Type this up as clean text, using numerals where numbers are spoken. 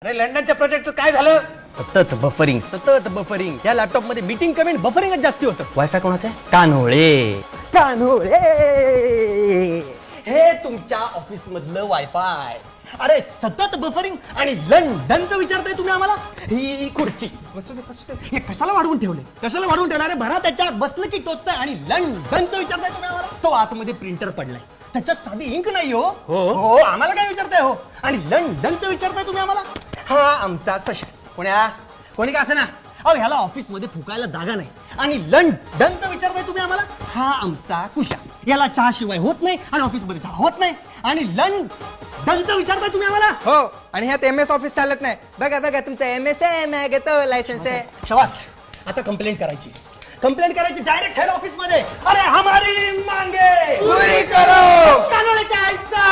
अरे लंडनच्या प्रोजेक्टचं काय झालं? सतत बफरिंग या लॅपटॉप मध्ये मीटिंग कमी बफरिंगच जास्ती होतं. वायफाय कोणाचं आहे? कान्होळे हे तुमच्या ऑफिस मधलं वायफाय. अरे सतत बफरिंग आणि लंडनचं विचारताय तुम्ही आम्हाला? ही खुर्ची हे कशाला वाढवून ठेवले? अरे भरा त्याच्यात बसलं की टोचतंय आणि लंडनचं विचारताय तुम्ही आम्हाला? तो आतमध्ये प्रिंटर पडलाय, त्याच्यात साधी इंक नाही हो. आम्हाला काय विचारताय हो? आणि लंडनचं विचारताय तुम्ही आम्हाला? हा आमचा सशा कोणी का असं ना. अहो ह्याला ऑफिस मध्ये फुकायला जागा नाही आणि लंडनचं विचारताय तुम्ही आम्हाला? हा आमचा कुशा, याला चहा शिवाय होत नाही आणि ऑफिस मध्ये चहा होत नाही आणि लंडनचं विचारताय तुम्ही आम्हाला? हो, आणि ह्यात MS ऑफिस चालत नाही. बघा तुमचं MS आहे, तो लायसन्स आहे. शबास. आता कंप्लेंट करायची डायरेक्ट हेड ऑफिस मध्ये. अरे हमारी मांगे पुरी करो. कानोळ्याच्या आईचा